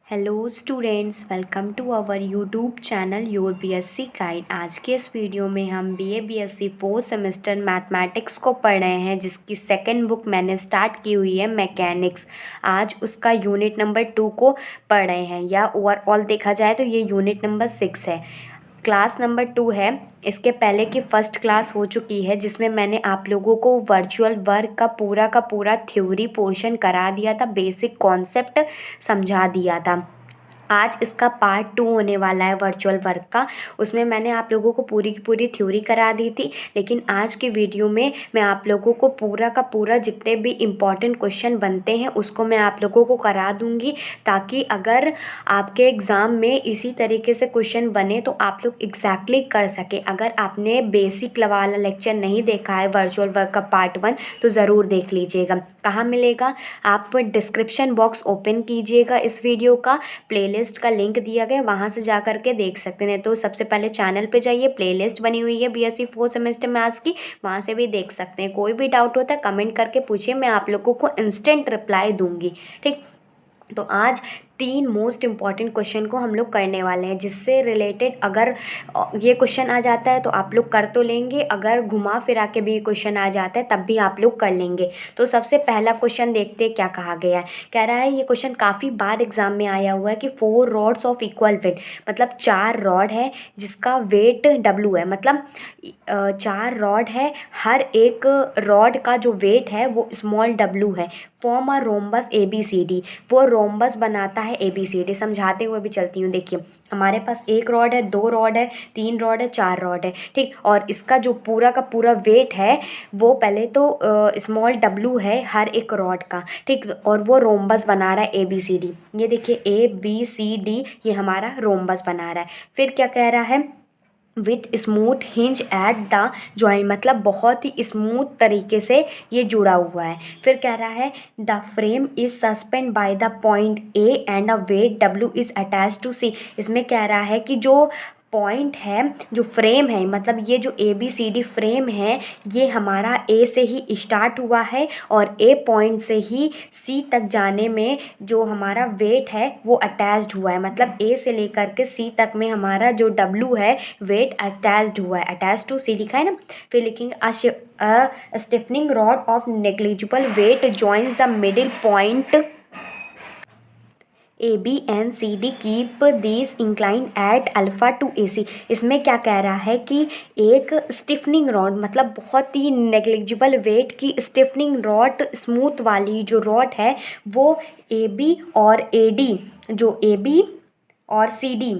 Hello students, welcome to our YouTube channel your BSc guide. आज के इस वीडियो में हम BA BSc fourth semester mathematics को पढ़ रहे हैं, जिसकी सेकंड बुक मैंने स्टार्ट की हुई है मैकेनिक्स। आज उसका यूनिट नंबर 2 को पढ़ रहे हैं, या ओवरऑल देखा जाए तो ये यूनिट नंबर 6 है, क्लास नंबर 2 है। इसके पहले की फर्स्ट क्लास हो चुकी है, जिसमें मैंने आप लोगों को वर्चुअल वर्क का पूरा थ्योरी पोर्शन करा दिया था, बेसिक कॉन्सेप्ट समझा दिया था। आज इसका पार्ट 2 होने वाला है वर्चुअल वर्क का। उसमें मैंने आप लोगों को पूरी की पूरी थ्योरी करा दी थी, लेकिन आज के वीडियो में मैं आप लोगों को पूरा का पूरा जितने भी इम्पॉर्टेंट क्वेश्चन बनते हैं उसको मैं आप लोगों को करा दूंगी, ताकि अगर आपके एग्ज़ाम में इसी तरीके से क्वेश्चन बने तो आप लोग एग्जैक्टली कर सके। अगर आपने बेसिक वाला लेक्चर नहीं देखा है वर्चुअल वर्क का पार्ट 1 तो ज़रूर देख लीजिएगा। कहाँ मिलेगा? आप डिस्क्रिप्शन बॉक्स ओपन कीजिएगा, इस वीडियो का प्लेलिस्ट का लिंक दिया गया, वहाँ से जा कर के देख सकते हैं। तो सबसे पहले चैनल पे जाइए, प्लेलिस्ट बनी हुई है बीएससी फोर्थ सेमेस्टर मैथ्स की, वहाँ से भी देख सकते हैं। कोई भी डाउट होता है कमेंट करके पूछिए, मैं आप लोगों को इंस्टेंट रिप्लाई दूंगी। ठीक, तो आज 3 मोस्ट इम्पॉर्टेंट क्वेश्चन को हम लोग करने वाले हैं, जिससे रिलेटेड अगर ये क्वेश्चन आ जाता है तो आप लोग कर तो लेंगे, अगर घुमा फिरा के भी क्वेश्चन आ जाता है तब भी आप लोग कर लेंगे। तो सबसे पहला क्वेश्चन देखते हैं क्या कहा गया है। कह रहा है, ये क्वेश्चन काफ़ी बार एग्जाम में आया हुआ है कि 4 रॉड्स ऑफ इक्वल वेट, मतलब 4 रॉड है जिसका वेट W है, मतलब 4 रॉड है, हर एक रॉड का जो वेट है वो स्मॉल W है। फॉर्म अ रोम्बस ABCD, वो रोम्बस बनाता है ABCD। समझाते हुए भी चलती हूँ। देखिए, हमारे पास 1 रॉड है, 2 रॉड है, 3 रॉड है, 4 रॉड है। ठीक, और इसका जो पूरा का पूरा वेट है वो पहले तो स्मॉल W है हर एक रॉड का। ठीक, और वो रोम्बस बना रहा है ABCD। ये देखिए ABCD, ये हमारा रोम्बस बना रहा है। फिर क्या कह रहा है? With smooth hinge at the joint, मतलब बहुत ही स्मूथ तरीके से ये जुड़ा हुआ है। फिर कह रहा है, the frame is suspend by the point A and a weight W is attach to C। इसमें कह रहा है कि जो पॉइंट है, जो फ्रेम है, मतलब ये जो ABCD फ्रेम है, ये हमारा A से ही स्टार्ट हुआ है और A पॉइंट से ही C तक जाने में जो हमारा वेट है वो अटैच्ड हुआ है। मतलब A से लेकर के C तक में हमारा जो W है वेट अटैच्ड हुआ है, अटैच टू C लिखा है ना। फिर लिखेंगे a stiffening rod of negligible weight joins the middle point AB and CD keep these inclined at alpha to AC। इसमें क्या कह रहा है कि एक स्टिफनिंग रॉड, मतलब बहुत ही नेग्लिजिबल वेट की स्टिफनिंग रॉड, स्मूथ वाली जो रॉड है वो AB और AD, जो AB और CD,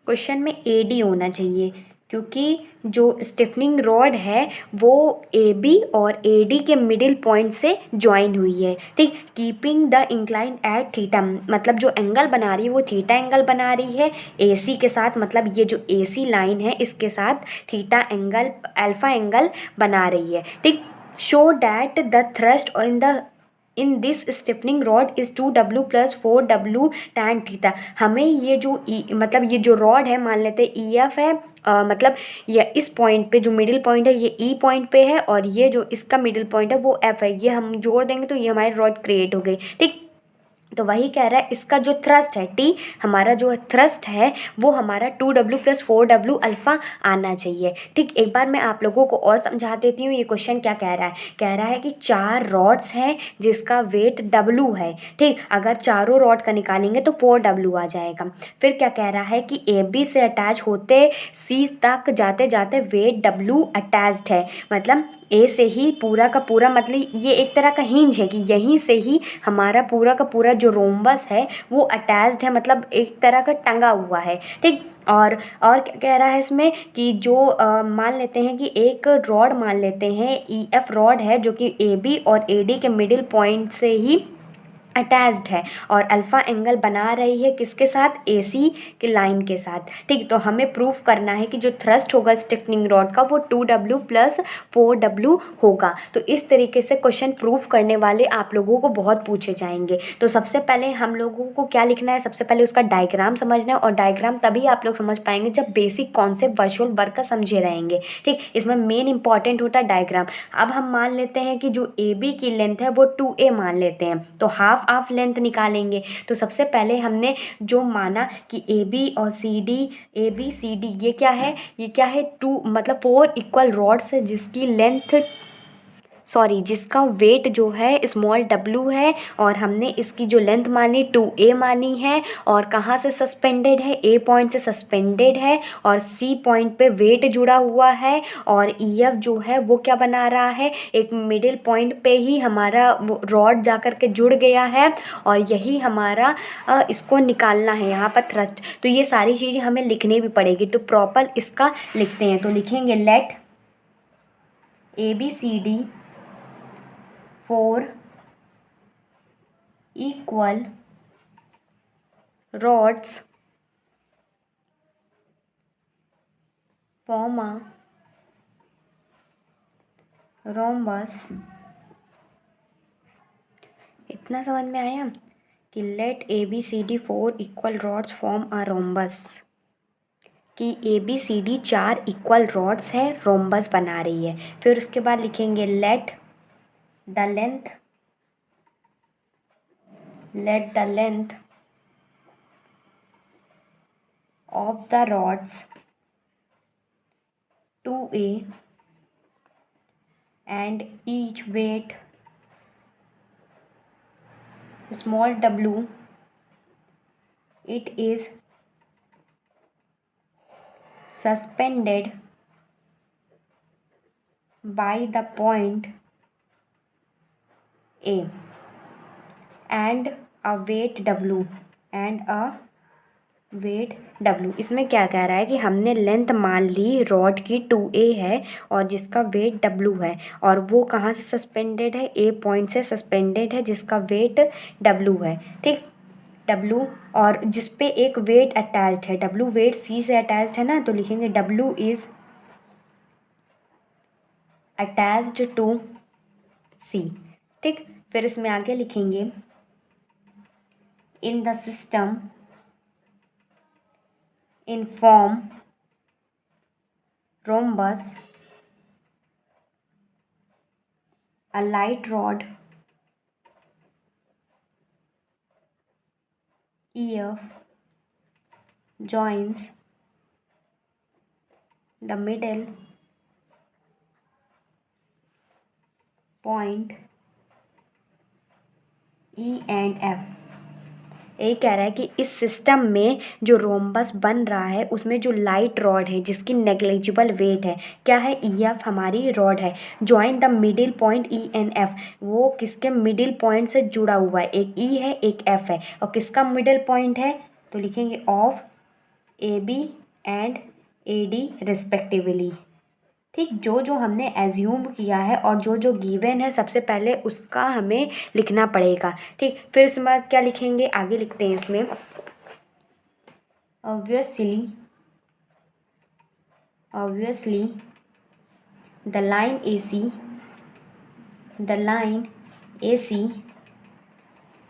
क्वेश्चन में AD होना चाहिए, क्योंकि जो स्टिफनिंग रॉड है वो AB और AD के मिडिल पॉइंट से ज्वाइन हुई है। ठीक, keeping the incline at theta, मतलब जो एंगल बना रही है वो थीटा एंगल बना रही है AC के साथ, मतलब ये जो AC लाइन है इसके साथ थीटा एंगल, अल्फा एंगल बना रही है। ठीक, show that the thrust in this stiffening rod is 2W plus 4W tan theta. हमें ये जो मतलब ये जो रॉड है, मान लेते हैं EF है, मतलब ये इस पॉइंट पे जो मिडिल पॉइंट है ये E पॉइंट पे है, और ये जो इसका मिडिल पॉइंट है वो F है। ये हम जोड़ देंगे तो ये हमारी रॉड क्रिएट हो गई। ठीक, तो वही कह रहा है, इसका जो थ्रस्ट है T, हमारा जो थ्रस्ट है वो हमारा 2W प्लस 4W अल्फ़ा आना चाहिए। ठीक, एक बार मैं आप लोगों को और समझा देती हूँ। ये क्वेश्चन क्या कह रहा है? कह रहा है कि 4 रॉड्स हैं जिसका वेट W है। ठीक, अगर चारों रॉड का निकालेंगे तो 4W आ जाएगा। फिर क्या कह रहा है कि AB से अटैच होते C तक जाते जाते वेट W अटैच्ड है, मतलब A से ही पूरा का पूरा, मतलब ये एक तरह का हिंज है कि यहीं से ही हमारा पूरा का पूरा जो रोम्बस है वो अटैच्ड है, मतलब एक तरह का टंगा हुआ है। ठीक, और क्या कह रहा है इसमें कि जो मान लेते हैं कि एक रॉड मान लेते हैं EF रॉड है, जो कि AB और AD के मिडिल पॉइंट से ही अटैच्ड है और अल्फ़ा एंगल बना रही है किसके साथ? AC के लाइन के साथ। ठीक, तो हमें प्रूफ करना है कि जो थ्रस्ट होगा स्टिफनिंग रॉड का वो 2W प्लस 4W होगा। तो इस तरीके से क्वेश्चन प्रूफ करने वाले आप लोगों को बहुत पूछे जाएंगे। तो सबसे पहले हम लोगों को क्या लिखना है? सबसे पहले उसका डायग्राम समझना है, और डायग्राम तभी आप लोग समझ पाएंगे जब बेसिक कॉन्सेप्ट वर्चुअल वर्क का समझे रहेंगे। ठीक, इसमें मेन इंपॉर्टेंट होता है डायग्राम। अब हम मान लेते हैं कि जो AB की लेंथ है वो 2A मान लेते हैं, तो हाफ हाफ हाफ लेंथ निकालेंगे। तो सबसे पहले हमने जो माना कि ए बी और C D, A B C D ये क्या है, ये क्या है, टू मतलब 4 इक्वल रॉड्स है जिसकी लेंथ जिसका वेट जो है स्मॉल w है, और हमने इसकी जो लेंथ मानी 2a मानी है, और कहाँ से सस्पेंडेड है, a पॉइंट से सस्पेंडेड है, और c पॉइंट पे वेट जुड़ा हुआ है, और ef जो है वो क्या बना रहा है, एक मिडिल पॉइंट पे ही हमारा रॉड जा कर के जुड़ गया है, और यही हमारा इसको निकालना है यहाँ पर थ्रस्ट। तो ये सारी चीज़ें हमें लिखनी भी पड़ेगी, तो प्रॉपर इसका लिखते हैं। तो लिखेंगे late ABCD 4 equal rods form a rhombus। इतना समझ में आया कि let ABCD 4 equal rods form a rhombus, कि ABCD 4 इक्वल रॉड्स है, रोम्बस बना रही है। फिर उसके बाद लिखेंगे let the length of the rods 2a and each weight small w, it is suspended by the point A and a weight w इसमें क्या कह रहा है कि हमने लेंथ मान ली रॉड की 2a है और जिसका वेट w है, और वो कहाँ से सस्पेंडेड है, a पॉइंट से सस्पेंडेड है जिसका वेट w है। ठीक, w और जिस पे एक वेट अटैच्ड है, w वेट c से अटैच्ड है ना, तो लिखेंगे w is attached to c। ठीक, फिर इसमें आगे लिखेंगे in the system in form rhombus a light rod EF joins the middle point E and F। ये कह रहा है कि इस सिस्टम में जो रोम्बस बन रहा है उसमें जो लाइट रॉड है जिसकी नेग्लिजिबल वेट है, क्या है, EF हमारी रॉड है, join the middle point E and F, वो किसके मिडिल पॉइंट से जुड़ा हुआ है, एक E है एक F है, और किसका मिडिल पॉइंट है, तो लिखेंगे of AB and AD respectively. ठीक, जो जो हमने एज्यूम किया है और जो जो गिवन है सबसे पहले उसका हमें लिखना पड़ेगा। ठीक, फिर इसके बाद क्या लिखेंगे, आगे लिखते हैं इसमें obviously the line AC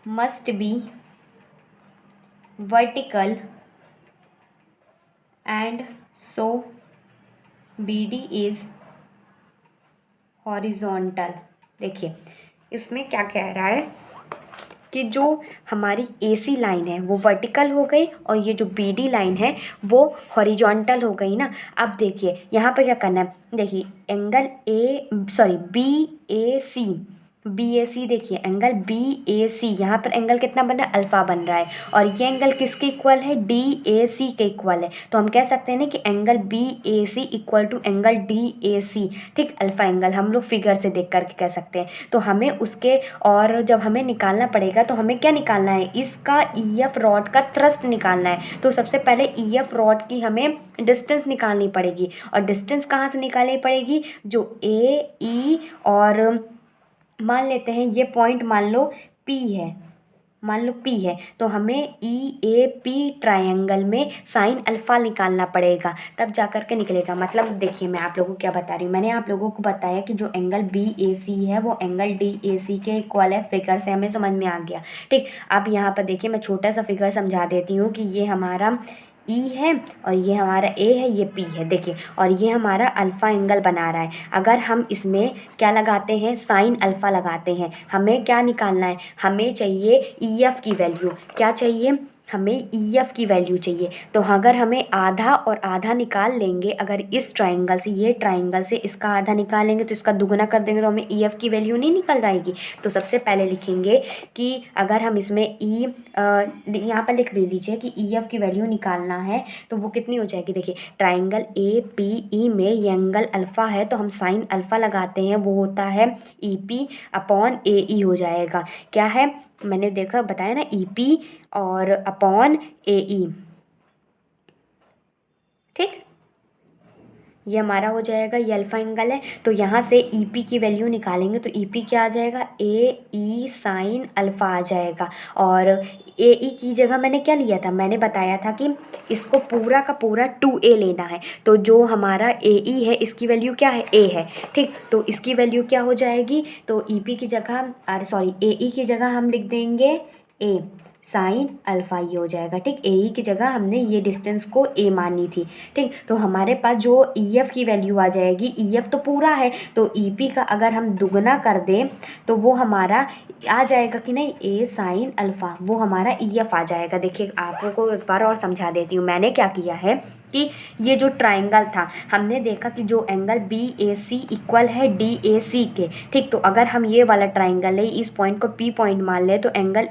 must be vertical and so BD is horizontal. देखिए इसमें क्या कह रहा है कि जो हमारी AC लाइन है वो वर्टिकल हो गई और ये जो BD लाइन है वो हॉरिजॉन्टल हो गई ना। अब देखिए यहाँ पर क्या करना है, देखिए एंगल BAC, देखिए एंगल BAC, यहाँ पर एंगल कितना बन रहा है, अल्फ़ा बन रहा है, और ये एंगल किसके इक्वल है, DAC के इक्वल है। तो हम कह सकते हैं ना कि angle BAC equal to angle DAC। ठीक, अल्फ़ा एंगल हम लोग फिगर से देख करके कह सकते हैं। तो हमें उसके, और जब हमें निकालना पड़ेगा तो हमें क्या निकालना है, इसका EF रॉड का थ्रस्ट निकालना है। तो सबसे पहले EF रॉड की हमें डिस्टेंस निकालनी पड़ेगी, और डिस्टेंस कहाँ से निकालनी पड़ेगी, जो AE और मान लेते हैं ये पॉइंट मान लो P है, तो हमें EAP ट्रायंगल में साइन अल्फ़ा निकालना पड़ेगा, तब जा कर के निकलेगा। मतलब देखिए मैं आप लोगों को क्या बता रही हूँ, मैंने आप लोगों को बताया कि जो एंगल BAC है वो एंगल DAC के इक्वल है, फिगर से हमें समझ में आ गया। ठीक, अब यहाँ पर देखिए मैं छोटा सा फिगर समझा देती हूँ कि ये हमारा ई है और ये हमारा ए है, ये पी है देखिए, और ये हमारा अल्फ़ा एंगल बना रहा है। अगर हम इसमें क्या लगाते हैं, साइन अल्फ़ा लगाते हैं, हमें क्या निकालना है, हमें चाहिए ई एफ की वैल्यू। क्या चाहिए, हमें ई एफ की वैल्यू चाहिए। तो अगर हमें आधा और आधा निकाल लेंगे, अगर इस ट्राइंगल से, ये ट्राइंगल से इसका आधा निकालेंगे तो इसका दुगना कर देंगे तो हमें ई एफ की वैल्यू नहीं निकल जाएगी। तो सबसे पहले लिखेंगे कि अगर हम इसमें यहाँ पर लिख लीजिए कि ई एफ की वैल्यू निकालना है तो वो कितनी हो जाएगी। देखिए ट्राइंगल ए पी ई में ये एंगल अल्फ़ा है तो हम साइन अल्फ़ा लगाते हैं, वो होता है ई पी अपॉन ए ई हो जाएगा। क्या है, मैंने देखा बताया ना, ई पी और अपॉन ए ई। ठीक, ये हमारा हो जाएगा, ये अल्फ़ा एंगल है। तो यहाँ से ई पी की वैल्यू निकालेंगे तो ई पी क्या आ जाएगा, ए ई साइन अल्फ़ा आ जाएगा। और ए ई की जगह मैंने क्या लिया था, मैंने बताया था कि इसको पूरा का पूरा 2a लेना है। तो जो हमारा ए ई है इसकी वैल्यू क्या है, a है। ठीक, तो इसकी वैल्यू क्या हो जाएगी, तो ई पी की जगह, अरे सॉरी, ए ई की जगह हम लिख देंगे a साइन अल्फ़ा, ये हो जाएगा। ठीक, ए ई की जगह हमने ये डिस्टेंस को a मानी थी। ठीक, तो हमारे पास जो ई एफ की वैल्यू आ जाएगी, ई एफ तो पूरा है तो ई पी का अगर हम दुगना कर दें तो वो हमारा आ जाएगा कि नहीं, ए साइन अल्फ़ा, वो हमारा ई एफ आ जाएगा। देखिए आप लोगों को एक बार और समझा देती हूँ। मैंने क्या किया है कि ये जो ट्राइंगल था, हमने देखा कि जो एंगल बी ए सी इक्वल है डी ए सी के। ठीक, तो अगर हम ये वाला ट्राइंगल है, इस पॉइंट को पी पॉइंट मान ले, तो angle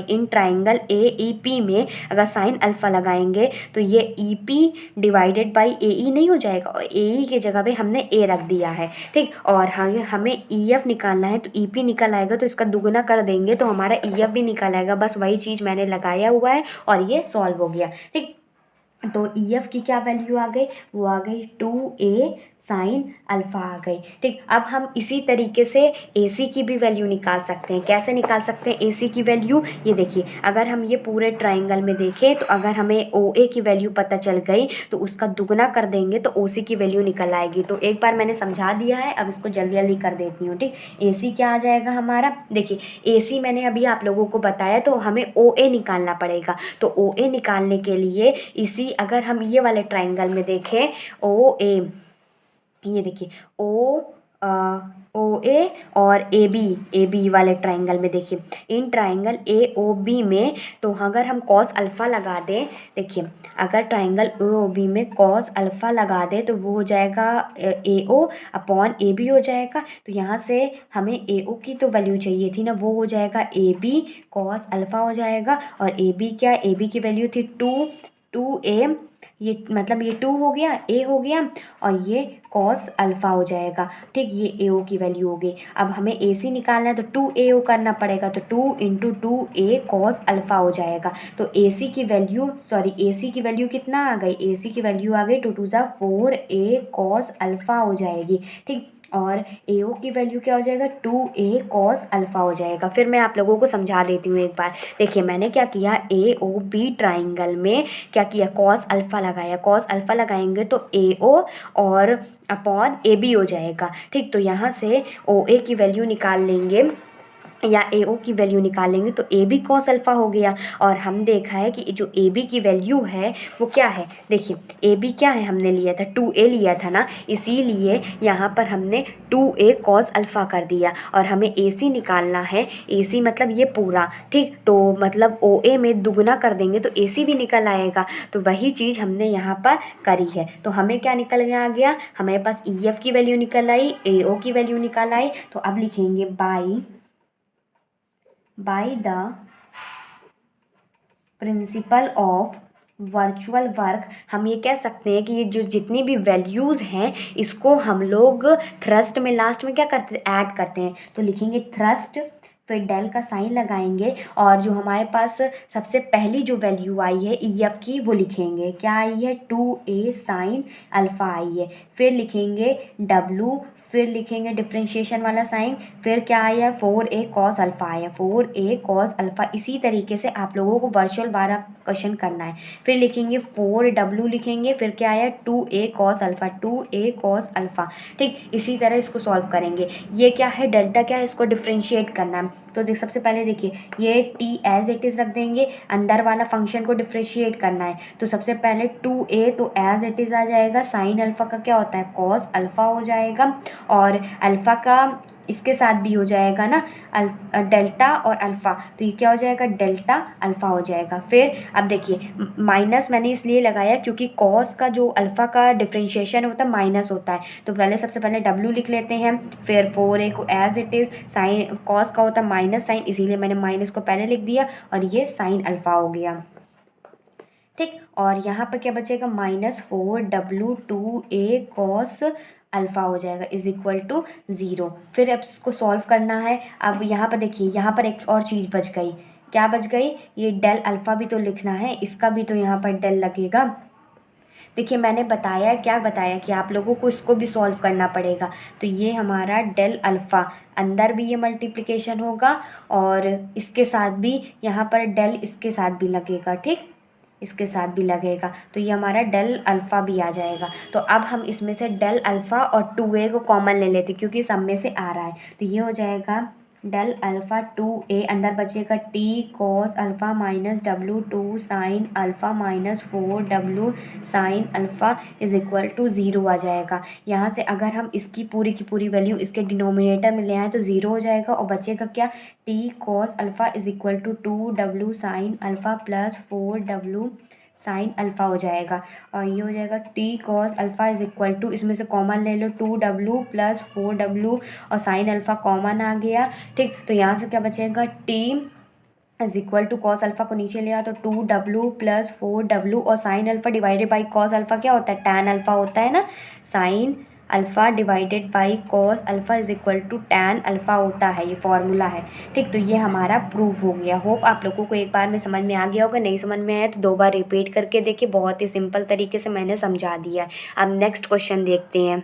in triangle A E P में अगर साइन अल्फ़ा लगाएंगे तो ये ई पी डिवाइडेड बाई ए ई नहीं हो जाएगा, और ए ई की जगह पे हमने ए रख दिया है। ठीक, और हमें ई एफ निकालना है तो ई पी निकल आएगा, तो इसका दुगना कर देंगे तो हमारा ई एफ भी निकल आएगा। बस वही चीज़ मैंने लगाया हुआ है और ये सॉल्व हो गया। ठीक, तो ई एफ की क्या वैल्यू आ गई, वो आ गई 2a साइन अल्फ़ा आ गई। ठीक, अब हम इसी तरीके से ए सी की भी वैल्यू निकाल सकते हैं। कैसे निकाल सकते हैं ए सी की वैल्यू, ये देखिए अगर हम ये पूरे ट्राइंगल में देखें तो अगर हमें ओ ए की वैल्यू पता चल गई तो उसका दुगना कर देंगे तो ओ सी की वैल्यू निकल आएगी। तो एक बार मैंने समझा दिया है, अब इसको जल्दी जल्दी कर देती हूँ। ठीक, ए सी क्या आ जाएगा हमारा, देखिए ए सी मैंने अभी आप लोगों को बताया, तो हमें ओ ए निकालना पड़ेगा। तो ओ ए निकालने के लिए इसी, अगर हम ये वाले ट्राइंगल में देखें ओ ए, ये देखिए ओ ए और ए बी वाले ट्राइंगल में देखिए, in triangle A O B में तो अगर हम कॉस अल्फ़ा लगा दें, देखिए अगर ट्राइंगल ए ओ बी में कॉस अल्फ़ा लगा दें तो वो हो जाएगा ए ओ अपॉन ए बी हो जाएगा। तो यहाँ से हमें ए ओ की तो वैल्यू चाहिए थी ना, वो हो जाएगा ए बी कॉस अल्फ़ा हो जाएगा। और ए बी क्या, ए बी की वैल्यू थी 2a, ये मतलब ये 2 हो गया, a हो गया, और ये कॉस अल्फ़ा हो जाएगा। ठीक, ये ए ओ की वैल्यू हो गई। अब हमें ए सी निकालना है तो 2a ओ करना पड़ेगा, तो 2 इंटू 2a कॉस अल्फ़ा हो जाएगा। तो ए सी की वैल्यू, ए सी की वैल्यू कितना आ गई, ए सी की वैल्यू आ गई 2 2 ज़ा 4a कॉस अल्फ़ा हो जाएगी। ठीक, और ए ओ की वैल्यू क्या हो जाएगा, 2a कॉस अल्फ़ा हो जाएगा। फिर मैं आप लोगों को समझा देती हूँ एक बार। देखिए मैंने क्या किया, ए ओ बी ट्राइंगल में क्या किया, कॉस अल्फ़ा लगाया। कॉस अल्फ़ा लगाएंगे तो ए ओ और अपॉन ए बी हो जाएगा। ठीक, तो यहाँ से ओ ए की वैल्यू निकाल लेंगे या ए ओ की वैल्यू निकालेंगे तो ए बी कॉस अल्फ़ा हो गया। और हम देखा है कि जो ए बी की वैल्यू है वो क्या है, देखिए ए बी क्या है, हमने लिया था 2a लिया था ना, इसीलिए यहाँ पर हमने 2a कॉस अल्फ़ा कर दिया। और हमें ए सी निकालना है, ए सी मतलब ये पूरा। ठीक, तो मतलब ओ ए में दुगना कर देंगे तो ए सी भी निकल आएगा। तो वही चीज़ हमने यहाँ पर करी है। तो हमें क्या निकल गया, आ गया हमारे पास ई एफ की वैल्यू निकल आई, ए ओ की वैल्यू निकल आई। तो अब लिखेंगे by the principle of virtual work, हम ये कह सकते हैं कि ये जो जितनी भी वैल्यूज़ हैं इसको हम लोग थ्रस्ट में लास्ट में क्या करते हैं, ऐड करते हैं। तो लिखेंगे थ्रस्ट, फिर डेल का साइन लगाएंगे, और जो हमारे पास सबसे पहली जो वैल्यू आई है ई एफ की वो लिखेंगे, क्या आई है 2a साइन अल्फ़ा आई है। फिर लिखेंगे W, फिर लिखेंगे डिफ्रेंशिएशन वाला साइन, फिर क्या आया 4a cos अल्फ़ा आया, 4a cos अल्फ़ा। इसी तरीके से आप लोगों को वर्चुअल वाला क्वेश्चन करना है। फिर लिखेंगे 4w लिखेंगे, फिर क्या आया 2a cos alpha, 2a cos alpha. ठीक, इसी तरह इसको सॉल्व करेंगे। ये क्या है, डेल्टा क्या है, इसको डिफ्रेंशिएट करना है। तो देख सबसे पहले देखिए ये t एज इट इज़ रख देंगे, अंदर वाला फंक्शन को डिफ्रेंशिएट करना है। तो सबसे पहले 2a तो एज इट इज़ आ जाएगा, साइन अल्फ़ा का क्या होता है cos अल्फ़ा हो जाएगा, और अल्फ़ा का इसके साथ भी हो जाएगा ना डेल्टा और अल्फ़ा, तो ये क्या हो जाएगा डेल्टा अल्फ़ा हो जाएगा। फिर अब देखिए माइनस मैंने इसलिए लगाया क्योंकि कॉस का जो अल्फ़ा का डिफ्रेंशिएशन होता है माइनस होता है। तो पहले सबसे पहले w लिख लेते हैं, फिर 4a को as it is, sine cos का होता है माइनस साइन, इसीलिए मैंने माइनस को पहले लिख दिया, और ये साइन अल्फ़ा हो गया। ठीक, और यहाँ पर क्या बचेगा -4w2a cos अल्फ़ा हो जाएगा इज इक्वल टू 0। फिर अब इसको सॉल्व करना है। अब यहाँ पर देखिए, यहाँ पर एक और चीज़ बच गई। क्या बच गई, ये डेल अल्फ़ा भी तो लिखना है, इसका भी तो यहाँ पर डेल लगेगा। देखिए मैंने बताया, क्या बताया कि आप लोगों को इसको भी सॉल्व करना पड़ेगा। तो ये हमारा डेल अल्फ़ा, अंदर भी ये मल्टीप्लिकेशन होगा और इसके साथ भी यहाँ पर डेल इसके साथ भी लगेगा। ठीक, इसके साथ भी लगेगा, तो ये हमारा डेल अल्फ़ा भी आ जाएगा। तो अब हम इसमें से डेल अल्फ़ा और 2a को कॉमन ले लेते क्योंकि सब में से आ रहा है। तो ये हो जाएगा डेल अल्फ़ा 2a, अंदर बचेगा t cos alpha minus w2 sine alpha minus 4w sine alpha is equal to 0 आ जाएगा। यहाँ से अगर हम इसकी पूरी की पूरी वैल्यू इसके डिनोमिनेटर में ले आए तो 0 हो जाएगा, और बचेगा क्या t cos alpha is equal to 2w sine alpha plus 4w sine alpha हो जाएगा। और ये हो जाएगा t cos alpha is equal to, इसमें से कॉमन ले लो 2w प्लस 4w, और साइन अल्फ़ा कॉमन आ गया। ठीक, तो यहाँ से क्या बचेगा t is equal to cos alpha को नीचे लिया तो 2w प्लस 4w, और sine alpha divided by cos alpha क्या होता है, टैन अल्फ़ा होता है ना, sine alpha divided by cos alpha is equal to tan alpha होता है, ये फॉर्मूला है। ठीक, तो ये हमारा प्रूफ हो गया। होप आप लोगों को एक बार में समझ में आ गया होगा, नहीं समझ में आया तो 2 बार रिपीट करके देखिए, बहुत ही सिंपल तरीके से मैंने समझा दिया है। अब नेक्स्ट क्वेश्चन देखते हैं।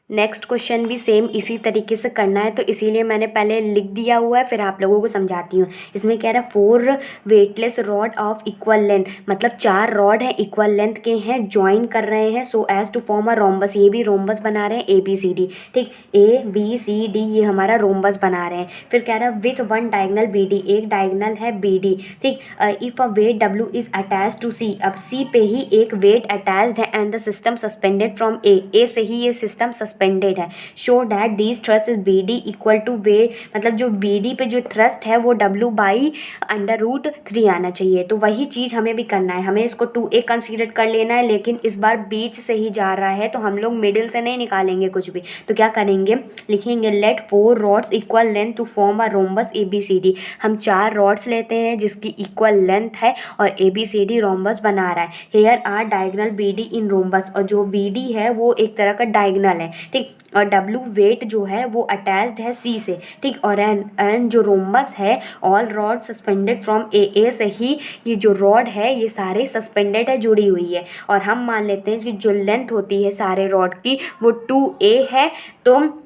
नेक्स्ट क्वेश्चन भी सेम इसी तरीके से करना है, तो इसीलिए मैंने पहले लिख दिया हुआ है, फिर आप लोगों को समझाती हूँ। इसमें कह रहा है 4 weightless rod of equal length, मतलब 4 रॉड हैं इक्वल लेंथ के हैं, ज्वाइन कर रहे हैं so as to form a rhombus, ये भी रोम्बस बना रहे हैं ABCD। ठीक, ABCD ये हमारा रोम्बस बना रहे हैं। फिर कह रहा है विथ वन डायगनल BD, एक डायगनल है BD। ठीक, if a weight W is attach to C, अब C पे ही एक वेट अटैच्ड है and the system suspended from A से ही ये सिस्टम सस्पेंडेड है। Show that these thrust is BD equal to weight, मतलब जो BD पे जो थ्रस्ट है वो W बाई √3 आना चाहिए। तो वही चीज़ हमें भी करना है, हमें इसको 2a कंसीडर कर लेना है, लेकिन इस बार बीच से ही जा रहा है तो हम लोग मिडिल से नहीं निकालेंगे कुछ भी। तो क्या करेंगे, लिखेंगे let 4 rods equal length to form a rhombus ABCD। हम 4 रॉड्स लेते हैं जिसकी इक्वल लेंथ है और ABCD रोम्बस बना रहा है। Here are diagonal BD in rhombus, और जो BD है वो एक तरह का डायगनल है। ठीक, और W वेट जो है वो अटैच्ड है C से। ठीक, और एंड जो रोम्बस है all rod suspended from A से ही ये जो रॉड है ये सारे सस्पेंडेड है, जुड़ी हुई है। और हम मान लेते हैं कि जो लेंथ होती है सारे रॉड की वो 2a है। तो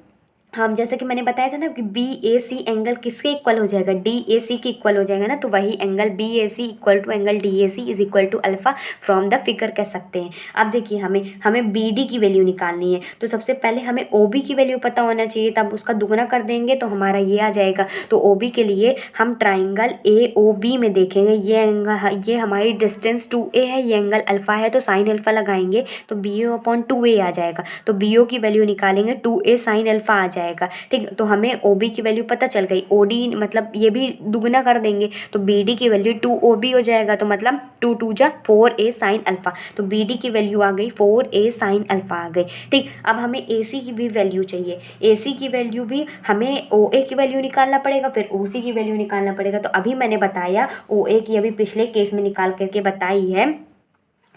हम जैसे कि मैंने बताया था ना कि BAC एंगल किसके इक्वल हो जाएगा, DAC के इक्वल हो जाएगा ना, तो वही angle BAC equal to angle DAC is equal to alpha from the figure कह सकते हैं। अब देखिए हमें BD की वैल्यू निकालनी है, तो सबसे पहले हमें OB की वैल्यू पता होना चाहिए, तब उसका दुगना कर देंगे तो हमारा ये आ जाएगा। तो OB के लिए हम ट्राइंगल AOB में देखेंगे, ये एंगल, ये हमारी डिस्टेंस 2a है, ये एंगल अल्फ़ा है, तो साइन अल्फ़ा लगाएंगे तो BO/2a आ जाएगा। तो BO की वैल्यू निकालेंगे 2a साइन अल्फ़ा आ जाएगा। ठीक, तो हमें OB की वैल्यू पता चल गई। OD मतलब ये भी दुगना कर देंगे तो BD की वैल्यू 2OB हो जाएगा, तो मतलब 2 2 जा 4a साइन अल्फ़ा, तो BD की वैल्यू आ गई 4a साइन अल्फ़ा आ गई। ठीक, अब हमें AC की भी वैल्यू चाहिए, AC की वैल्यू भी हमें OA की वैल्यू निकालना पड़ेगा, फिर OC की वैल्यू निकालना पड़ेगा। तो अभी मैंने बताया OA की अभी पिछले केस में निकाल करके बताई है,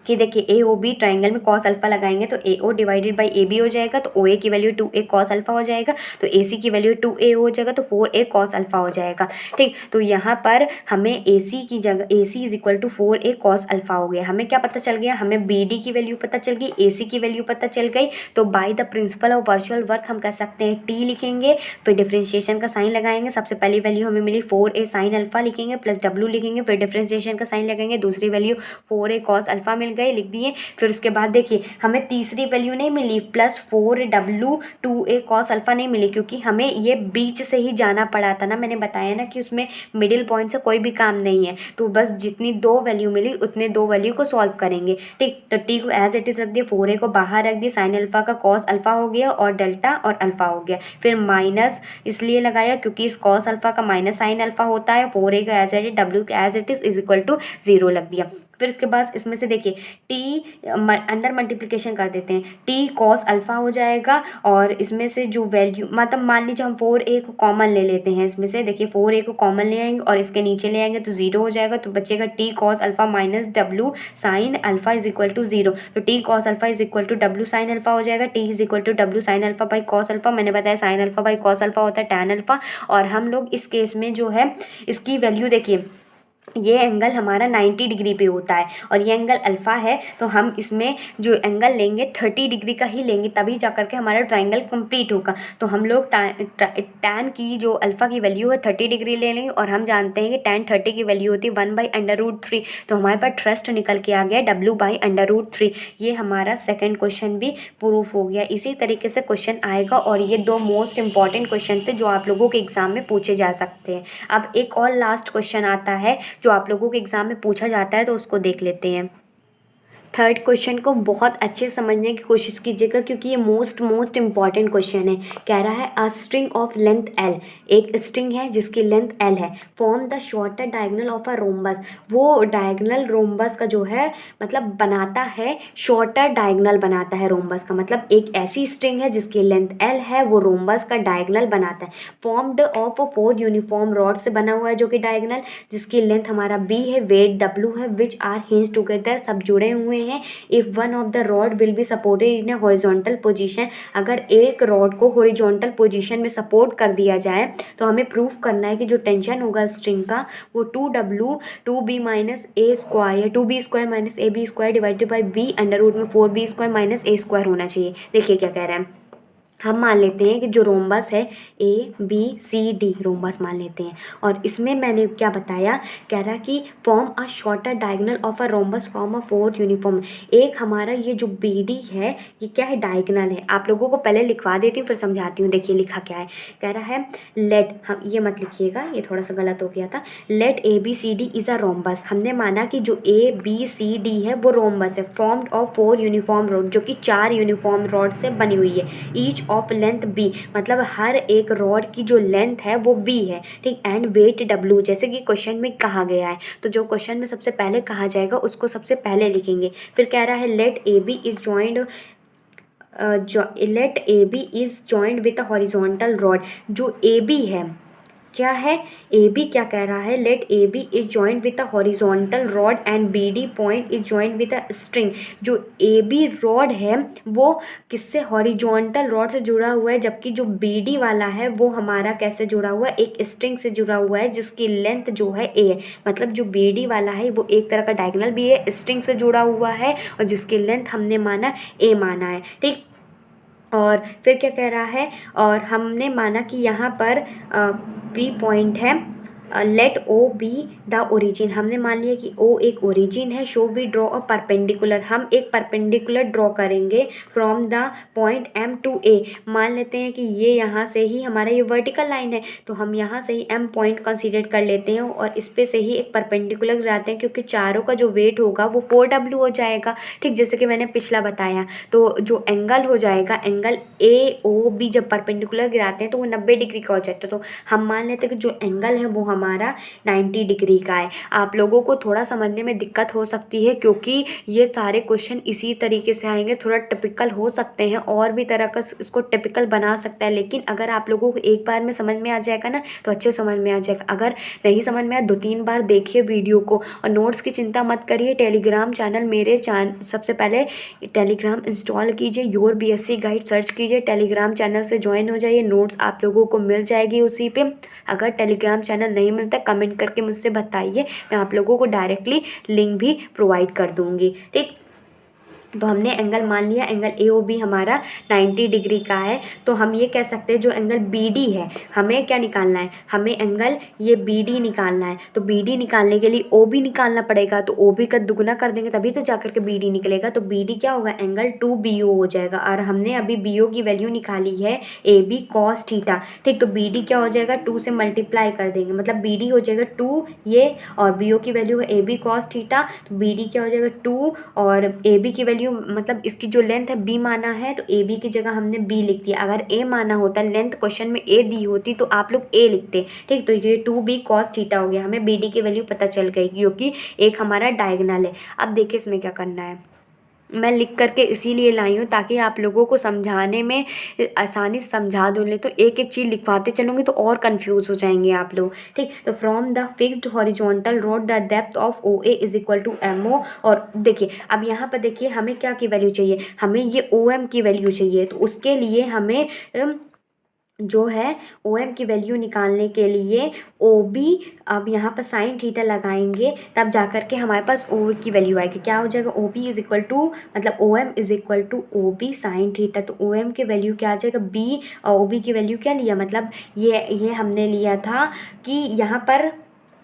कि देखिए ए ओ बी ट्राइंगल में कॉस अल्फा लगाएंगे तो ए O divided by A B हो जाएगा, तो ओ ए की वैल्यू 2a कॉस अल्फा हो जाएगा, तो ए सी की वैल्यू 2a हो जाएगा, तो 4a कॉस अल्फा हो जाएगा। ठीक, तो यहाँ पर हमें ए सी की जगह A C is equal to 4a cos alpha हो गया। हमें क्या पता चल गया, हमें बी डी की वैल्यू पता चल गई, ए सी की वैल्यू पता चल गई। तो by the principle of virtual work हम कह सकते हैं टी लिखेंगे, फिर डिफ्रेंशिएशन का साइन लगाएंगे। सबसे पहली वैल्यू हमें मिली 4a साइन अल्फा लिखेंगे प्लस डब्ल्यू लिखेंगे, फिर डिफ्रेंशिएशन का साइन लगाएंगे, दूसरी वैल्यू 4a कॉस अल्फा मिल गई, लिख दिए। फिर उसके बाद देखिए हमें तीसरी वैल्यू नहीं मिली plus 4w 2a cos alpha नहीं मिली, क्योंकि हमें ये बीच से ही जाना पड़ा था ना, मैंने बताया ना कि उसमें मिडिल पॉइंट से कोई भी काम नहीं है। तो बस जितनी दो वैल्यू मिली उतने दो वैल्यू को सॉल्व करेंगे। ठीक, तो टी को एज इट इज रख दिया, 4a को बाहर रख दिया, साइन अल्फा का कॉस अल्फा हो गया और डेल्टा और अल्फा हो गया। फिर माइनस इसलिए लगाया क्योंकि इस कॉस अल्फा का माइनस साइन अल्फा होता है, 4a का एज इट इज, डब्ल्यू का as it is equal to 0 लग दिया। फिर उसके बाद इसमें से देखिए टी अंडर मल्टीप्लिकेशन कर देते हैं, टी कॉस अल्फा हो जाएगा और इसमें से जो वैल्यू मतलब मान लीजिए हम 4a को कॉमन ले लेते हैं, इसमें से देखिए 4a को कॉमन ले आएंगे और इसके नीचे ले आएंगे तो 0 हो जाएगा, तो बचेगा T cos alpha minus W sine alpha is equal to 0। तो T cos alpha is equal to W sine alpha हो जाएगा, T is equal to W sine alpha by cos alpha. मैंने बताया sine alpha by cos alpha होता है tan alpha, और हम लोग इस केस में जो है इसकी वैल्यू देखिए ये एंगल हमारा 90 डिग्री पे होता है और ये एंगल अल्फ़ा है, तो हम इसमें जो एंगल लेंगे 30 डिग्री का ही लेंगे, तभी जा करके हमारा ट्राइंगल कंप्लीट होगा। तो हम लोग टैन की जो अल्फ़ा की वैल्यू है 30 डिग्री ले लेंगे, और हम जानते हैं कि टैन 30 की वैल्यू होती है 1/√3। तो हमारे पास ट्रस्ट निकल के आ गया W/√3। ये हमारा सेकेंड क्वेश्चन भी प्रूफ हो गया। इसी तरीके से क्वेश्चन आएगा, और ये दो मोस्ट इंपॉर्टेंट क्वेश्चन थे जो आप लोगों के एग्जाम में पूछे जा सकते हैं। अब एक और लास्ट क्वेश्चन आता है जो आप लोगों के एग्जाम में पूछा जाता है, तो उसको देख लेते हैं। थर्ड क्वेश्चन को बहुत अच्छे समझने की कोशिश कीजिएगा, क्योंकि ये मोस्ट इंपॉर्टेंट क्वेश्चन है। कह रहा है a string of length L, एक स्ट्रिंग है जिसकी लेंथ L है, form the shorter diagonal of a rhombus. वो डायगोनल रोम्बस का जो है मतलब बनाता है, शॉर्टर डायगोनल बनाता है रोम्बस का, मतलब एक ऐसी स्ट्रिंग है जिसकी लेंथ L है, वो रोम्बस का डायगोनल बनाता है। फॉर्म्ड ऑफ 4 यूनिफॉर्म रॉड से बना हुआ है जो कि डायगोनल, जिसकी लेंथ हमारा B है, वेट W है, विच आर हिंज टुगेदर, सब जुड़े हुए हैं। If one of the rod will be supported in A horizontal position, अगर एक रॉड को हॉरिजॉन्टल पोजीशन में सपोर्ट कर दिया जाए तो हमें प्रूफ करना है कि जो टेंशन होगा स्ट्रिंग का वो 2W 2B minus A square 2B square minus AB square divided by B under root में 4B square minus A square होना चाहिए। देखिए क्या कह रहा है, हम मान लेते हैं कि जो रोम्बस है ABCD रोम्बस मान लेते हैं, और इसमें मैंने क्या बताया, कह रहा कि form a shorter diagonal of a rhombus form a 4 uniform. एक हमारा ये जो BD है ये क्या है, डायगोनल है। आप लोगों को पहले लिखवा देती हूँ फिर समझाती हूँ। देखिए लिखा क्या है, कह रहा है लेट, हम ये मत लिखिएगा, ये थोड़ा सा गलत हो गया था। Let ABCD is a rhombus, हमने माना कि जो ABCD है वो रोम्बस है, फॉर्म्ड ऑफ 4 यूनिफॉर्म रॉड, जो कि 4 यूनिफॉर्म रॉड से बनी हुई है। ईच ऑफ लेंथ B, मतलब हर एक रॉड की जो लेंथ है वो B है। ठीक, एंड वेट W, जैसे कि क्वेश्चन में कहा गया है, तो जो क्वेश्चन में सबसे पहले कहा जाएगा उसको सबसे पहले लिखेंगे। फिर कह रहा है let AB is joined let AB is joined with a horizontal rod. जो AB है क्या है, AB क्या कह रहा है, let AB is joint with a horizontal rod and BD point is joint with a string. जो AB रॉड है वो किससे, हॉरिजॉन्टल रॉड से जुड़ा हुआ है, जबकि जो BD वाला है वो हमारा कैसे जुड़ा हुआ है, एक स्ट्रिंग से जुड़ा हुआ है जिसकी लेंथ जो है A है। मतलब जो BD वाला है वो एक तरह का डायगोनल भी है, स्ट्रिंग से जुड़ा हुआ है, और जिसकी लेंथ हमने माना A माना है। ठीक, और फिर क्या कह रहा है, और हमने माना कि यहाँ पर B पॉइंट है, let O be the origin, हमने मान लिया कि O एक ओरिजिन है। So we draw a perpendicular, हम एक परपेंडिकुलर ड्रॉ करेंगे from the point M to A। मान लेते हैं कि ये यहाँ से ही हमारा ये वर्टिकल लाइन है, तो हम यहाँ से ही M पॉइंट कंसीडर कर लेते हैं और इस पे से ही एक परपेंडिकुलर गिराते हैं, क्योंकि चारों का जो वेट होगा वो 4W हो जाएगा। ठीक, जैसे कि मैंने पिछला बताया, तो जो एंगल हो जाएगा, एंगल AOB जब परपेंडिकुलर गिराते हैं तो वो 90 डिग्री का हो जाता है। तो हम मान लेते हैं कि जो एंगल है वो हमारा 90 डिग्री का है। आप लोगों को थोड़ा समझने में दिक्कत हो सकती है क्योंकि ये सारे क्वेश्चन इसी तरीके से आएंगे, थोड़ा टिपिकल हो सकते हैं, और भी तरह का इसको टिपिकल बना सकता है, लेकिन अगर आप लोगों को एक बार में समझ में आ जाएगा ना तो अच्छे समझ में आ जाएगा। अगर नहीं समझ में आया 2-3 बार देखिए वीडियो को। और नोट्स की चिंता मत करिए, टेलीग्राम चैनल मेरे सबसे पहले टेलीग्राम इंस्टॉल कीजिए, योर बीएससी गाइड सर्च कीजिए, टेलीग्राम चैनल से ज्वाइन हो जाइए, नोट्स आप लोगों को मिल जाएगी उसी पे। अगर टेलीग्राम चैनल नहीं मिलता कमेंट करके मुझसे बताइए, मैं आप लोगों को डायरेक्टली लिंक भी प्रोवाइड कर दूँगी। ठीक, तो हमने एंगल मान लिया, एंगल ए ओ बी हमारा 90 डिग्री का है। तो हम ये कह सकते हैं जो एंगल बी डी है, हमें क्या निकालना है, हमें एंगल ये बी डी निकालना है। तो बी डी निकालने के लिए ओ बी निकालना पड़ेगा, तो ओ बी का दुगुना कर देंगे तभी तो जाकर के बी डी निकलेगा। तो बी डी क्या होगा, एंगल 2BO हो जाएगा। और हमने अभी बी ओ की वैल्यू निकाली है ए बी कॉस थीटा। ठीक, तो बी डी क्या हो जाएगा, 2 से मल्टीप्लाई कर देंगे, मतलब बी डी हो जाएगा 2 ये, और बी ओ की वैल्यू है ए बी कॉस थीटा, तो बी डी क्या हो जाएगा 2, और ए बी की वैल्यू मतलब इसकी जो लेंथ है बी माना है तो ए बी की जगह हमने बी लिख दिया। अगर ए माना होता, लेंथ क्वेश्चन में ए दी होती तो आप लोग ए लिखते। ठीक, तो ये 2B कॉस थीटा हो गया, हमें बी डी की वैल्यू पता चल गई क्योंकि एक हमारा डायगोनल है। अब देखिए इसमें क्या करना है, मैं लिख करके इसीलिए लाई हूँ ताकि आप लोगों को समझाने में आसानी से समझा दूँ। ले तो एक एक चीज़ लिखवाते चलूँगी तो और कंफ्यूज हो जाएंगे आप लोग। ठीक, तो from the fixed horizontal road the depth of OA is equal to MO। और देखिए अब यहाँ पर देखिए हमें क्या की वैल्यू चाहिए, हमें ये OM की वैल्यू चाहिए। तो उसके लिए हमें जो है OM की वैल्यू निकालने के लिए OB, अब यहाँ पर साइन थीटा लगाएंगे तब जा कर के हमारे पास OB की वैल्यू आएगी। क्या हो जाएगा, OB इज इक्वल टू मतलब OM is equal to OB sine theta. तो OM की वैल्यू क्या आ जाएगा B, और OB की वैल्यू क्या लिया, मतलब ये हमने लिया था कि यहाँ पर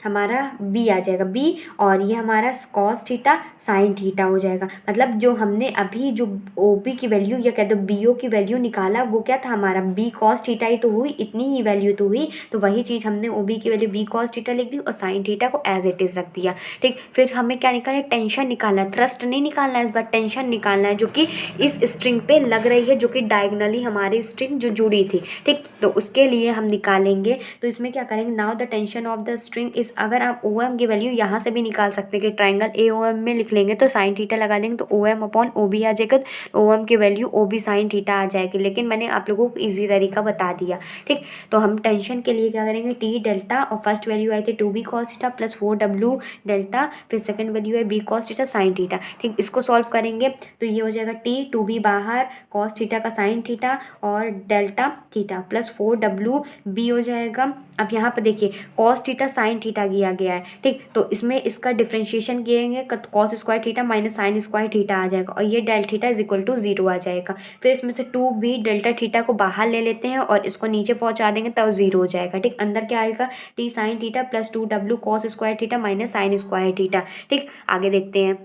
हमारा B आ जाएगा B, और ये हमारा कॉस थीटा साइन थीटा हो जाएगा। मतलब जो हमने अभी जो OB की वैल्यू या कहते हैं BO की वैल्यू निकाला वो क्या था हमारा B कॉस थीटा ही तो हुई, इतनी ही वैल्यू तो हुई। तो वही चीज़ हमने OB की वैल्यू B कॉस थीटा लिख दी और साइन थीटा को एज इट इज़ रख दिया। ठीक, फिर हमें क्या निकालना है, टेंशन निकालना है, थ्रस्ट नहीं निकालना है इस बार, टेंशन निकालना है जो कि इस स्ट्रिंग पे लग रही है, जो कि डायगनली हमारी स्ट्रिंग जो जुड़ी थी। ठीक, तो उसके लिए हम निकालेंगे। तो इसमें क्या करेंगे, now the tension of the string इस, अगर आप OM की वैल्यू यहाँ से भी निकाल सकते हैं कि ट्राइंगल AOM में लिख लेंगे तो साइन थीटा लगा देंगे तो OM अपॉन OB आ जाएगा, OM की वैल्यू OB साइन थीटा आ जाएगी। लेकिन मैंने आप लोगों को ईजी तरीका बता दिया। ठीक, तो हम टेंशन के लिए क्या करेंगे, T डेल्टा, और फर्स्ट वैल्यू आई थी 2B cos theta plus 4W delta, फिर सेकंड वैल्यू है B cos theta sine theta. ठीक, इसको सॉल्व करेंगे तो ये हो जाएगा T 2B बाहर, कॉस थीटा का साइन थीटा और delta theta plus 4W B हो जाएगा। अब यहाँ पर देखिए कॉस थीटा साइन थीटा किया गया है। ठीक, तो इसमें इसका डिफ्रेंशिएशन किएंगे, cos square theta minus sine square theta आ जाएगा, और ये del theta is equal to 0 आ जाएगा। फिर इसमें से 2B डेल्टा थीटा को बाहर ले लेते हैं और इसको नीचे पहुंचा देंगे तब 0 हो जाएगा। ठीक, अंदर क्या आएगा, T sine theta plus 2W cos square theta minus sine square theta. ठीक, आगे देखते हैं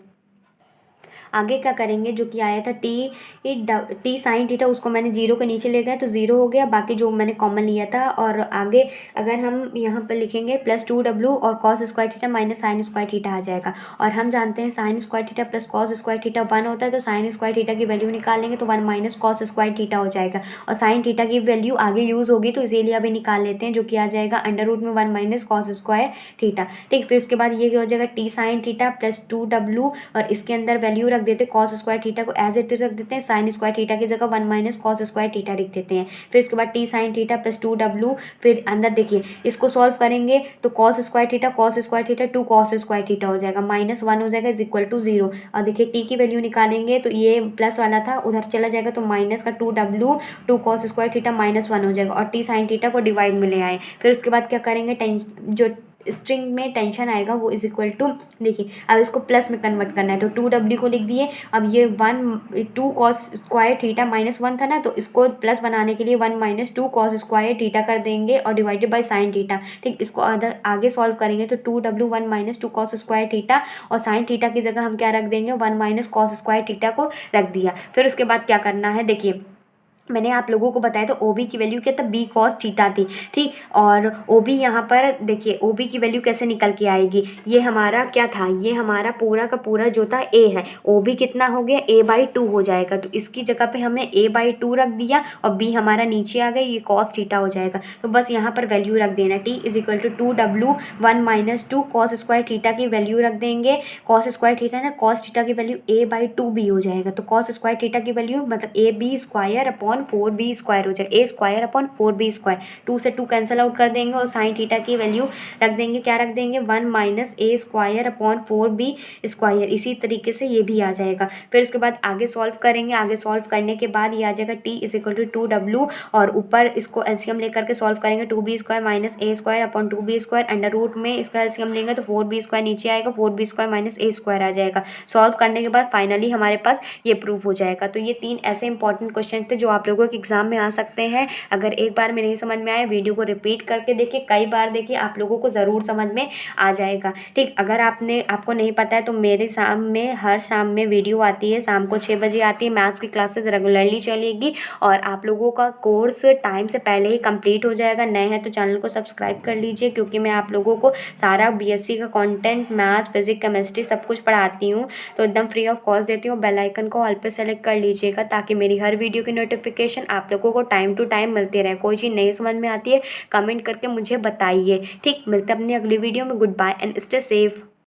आगे क्या करेंगे, जो कि आया था टी साइन थीटा उसको मैंने 0 के नीचे ले गया तो 0 हो गया, बाकी जो मैंने कॉमन लिया था। और आगे अगर हम यहाँ पर लिखेंगे प्लस 2W और cos square theta minus sine square theta आ जाएगा। और हम जानते हैं sine square theta plus cos square theta 1 होता है, तो साइन स्क्वायर थीटा की वैल्यू निकालेंगे तो 1 माइनस कॉस स्क्वायर थीटा हो जाएगा। और साइन थीटा की वैल्यू आगे यूज़ होगी तो इसीलिए अभी निकाल लेते हैं, जो कि आ जाएगा अंडर रूट में 1 माइनस कॉस स्क्वायर थीटा। ठीक, फिर उसके बाद ये हो जाएगा T sine theta plus 2W, और इसके अंदर वैल्यू रख देते कॉस स्क्वायर थीटा को एज इट इज रख देते हैं, साइन स्क्वायर थीटा की जगह 1 माइनस कॉस स्क्वायर थीटा लिख देते हैं। फिर इसके बाद T sine theta plus 2W, फिर अंदर देखिए इसको सॉल्व करेंगे तो cos square theta 2 cos square theta हो जाएगा, माइनस 1 हो जाएगा इज इक्वल टू 0। और देखिए T की वैल्यू निकालेंगे तो ये प्लस वाला था उधर चला जाएगा तो माइनस का 2W 2 cos square theta minus 1 हो जाएगा, और T साइन थीटा को डिवाइड में ले आए। फिर उसके बाद क्या करेंगे, जो स्ट्रिंग में टेंशन आएगा वो इज इक्वल टू, देखिए अब इसको प्लस में कन्वर्ट करना है तो 2W को लिख दिए। अब ये 2 कॉस स्क्वायर थीटा माइनस 1 था ना, तो इसको प्लस बनाने के लिए 1 माइनस 2 कॉस स्क्वायर थीटा कर देंगे और डिवाइडेड बाय साइन थीटा। ठीक, इसको आगे सॉल्व करेंगे तो 2W 1 minus 2 cos square theta, और साइन थीटा की जगह हम क्या रख देंगे 1 माइनस कॉस स्क्वायर थीटा को रख दिया। फिर उसके बाद क्या करना है, देखिए मैंने आप लोगों को बताया था OB की वैल्यू क्या था, B cos थीटा थी, ठीक। और OB यहाँ पर देखिए OB की वैल्यू कैसे निकल के आएगी, ये हमारा क्या था, ये हमारा पूरा का पूरा जो था A है, OB कितना हो गया, A/2 हो जाएगा। तो इसकी जगह पे हमने A/2 रख दिया और B हमारा नीचे आ गया, ये cos थीटा हो जाएगा। तो बस यहाँ पर वैल्यू रख देना, T = 2W 1 - 2 cos square theta की वैल्यू रख देंगे। cos स्क्वायर थीटा ना, cos थीटा की वैल्यू A/2 भी हो जाएगा। तो cos स्क्वायर थीटा की वैल्यू मतलब AB² 4B² हो जाएगा, A² 4B²। 2 से 2 कैंसिल आउट कर देंगे और साइन थीटा की वैल्यू रख देंगे, क्या रख देंगे, 1 - A² 4B²। इसी तरीके से ये भी आ जाएगा। फिर उसके बाद आगे सॉल्व करेंगे, आगे सॉल्व करने के बाद ये आ जाएगा T = 2W और ऊपर इसको एलसीएम लेकर के सॉल्व करेंगे, 2B² - A² 2B²। Under root में इसका एलसीएम लेंगे तो 4B² नीचे आएगा, 4B² - A² आ जाएगा। सॉल्व करने के बाद फाइनली हमारे पास ये प्रूफ हो जाएगा। तो ये 3 ऐसे इंपॉर्टेंट क्वेश्चन थे जो आप लोगों के एग्जाम में आ सकते हैं। अगर एक बार में नहीं समझ में आए, वीडियो को रिपीट करके देखिए, कई बार देखिए, आप लोगों को ज़रूर समझ में आ जाएगा, ठीक। अगर आपको नहीं पता है तो मेरे हर शाम में वीडियो आती है, शाम को 6 बजे आती है, मैथ्स की क्लासेस रेगुलरली चलेगी और आप लोगों का कोर्स टाइम से पहले ही कंप्लीट हो जाएगा। नए हैं तो चैनल को सब्सक्राइब कर लीजिए, क्योंकि मैं आप लोगों को सारा BSc का कंटेंट, मैथ्स, फिजिक्स, केमिस्ट्री सब कुछ पढ़ाती हूँ। तो एकदम फ्री ऑफ कॉस्ट देती हूँ। बेल आइकन को ऑल पे सेलेक्ट कर लीजिएगा ताकि मेरी हर वीडियो की नोटिफिकेशन आप लोगों को टाइम टू टाइम मिलती रहे। कोई चीज़ नहीं समझ में आती है कमेंट करके मुझे बताइए, ठीक। मिलते हैं अपनी अगली वीडियो में। Goodbye and stay safe.